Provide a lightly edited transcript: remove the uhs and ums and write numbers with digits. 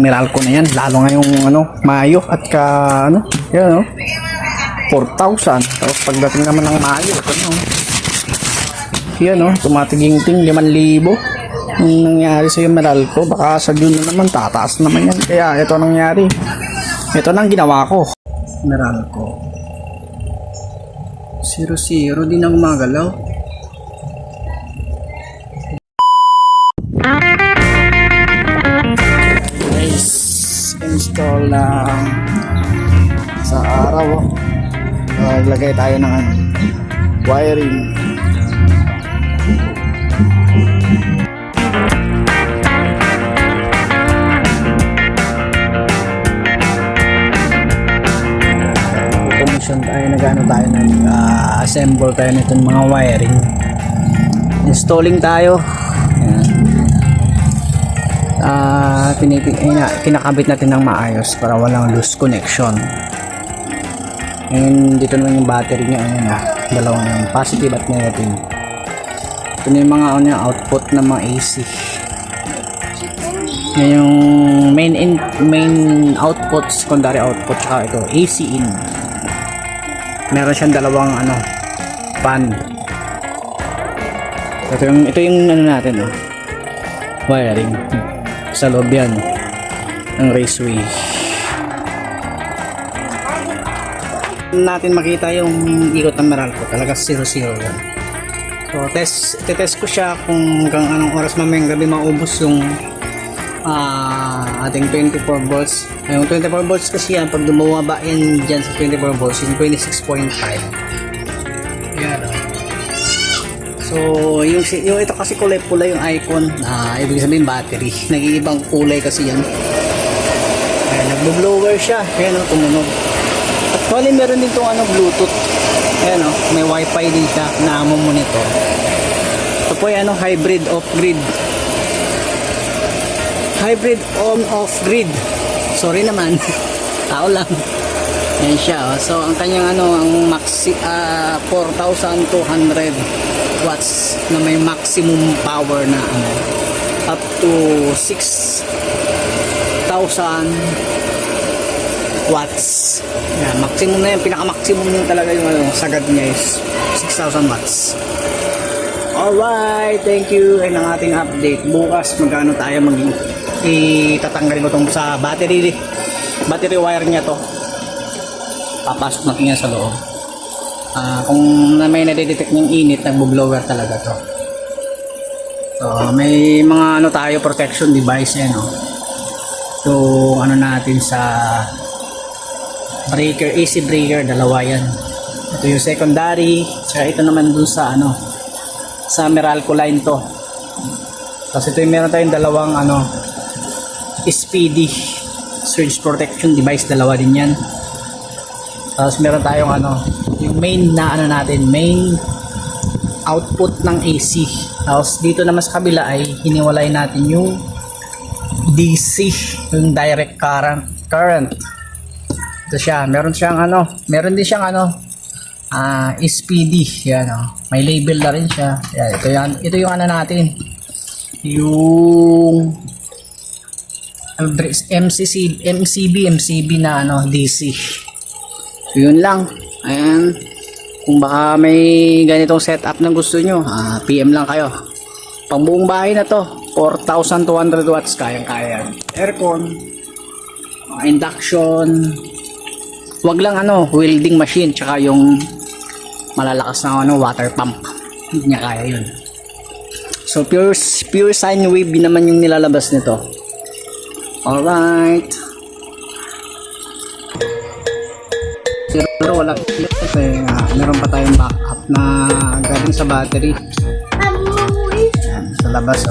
Meralco na yan, lalo ngayong Mayo at yan 4,000. Tapos pagdating naman ng Mayo, yan tumatiging-ting 5,000 yung nangyari sa yung Meralco. Baka sa June na naman tataas naman yan, kaya ito nangyari, ito nang ginawa ko. Meralco 0-0 din ang magalaw. Install lang sa araw. Maglagay tayo ng wiring. Commission tayo, nagano tayo, assemble tayo nitong mga wiring. Installing tayo. Kinakabit natin ng maayos para walang loose connection. And dito naman yung battery niya, dalawang positive at negative. Ito na yung mga output ng mga AC. Yan yung main output, secondary output, saka ito AC in. Meron siyang dalawang fan. Ito yung natin wiring sa loob yan ng raceway. Natin makita yung ikot ng Meralco, talaga 0-0 yan. So test ko siya kung hanggang anong oras mamayang gabi maubos yung ating 24 volts. Yung 24 volts kasi yan, pag dumababa yan dyan sa 24 volts, yung 26.5 yan. So yung ito kasi kulay pula yung icon, ibig sabihin battery, nag-iibang kulay kasi yan. Ayan, nagbo-blower siya, ayan tumunog. Actually meron din itong Bluetooth, ayan may wifi din siya na monitor. Ito po yung hybrid off-grid, hybrid on-off grid, sorry naman tao lang. Ayan siya, so ang kanyang ang maxi 4,200 watts na may maximum power na up to 6,000 watts. Yan, maximum na yan, pinaka-maximum yung talaga yung sagad niya is 6,000 watts. Alright, thank you. Ayun ang ating update. Bukas magkano tayo itatanggalin ko itong sa battery wire niya to. Papasok natin yan sa loob. Kung may nadidetect ng init, nagbo-blower talaga to. So may mga tayo protection device so natin sa breaker, AC breaker, dalawa yan. Ito yung secondary, saka ito naman dun sa sa Meralco line to. Tapos ito yung meron tayong dalawang SPD surge protection device, dalawa din yan. Tapos meron tayong yung main na natin, main output ng AC. Tapos dito naman sa kabila ay hiniwalay natin yung DC, yung direct current. Ito siya, meron din siyang SPD, yan may label na rin siya. Yan, ito yung natin, yung MCB na DC. So yun lang. Ayan, kung baka may ganitong setup na gusto nyo, PM lang kayo. Pang buong bahay na to, 4,200 watts, kayang-kaya. Aircon, induction, wag lang welding machine, tsaka yung malalakas na water pump, hindi niya kaya yun. So pure sine wave naman yung nilalabas nito. Alright, pero wala kasi meron pa tayong backup na galing sa battery. Ayan, sa labas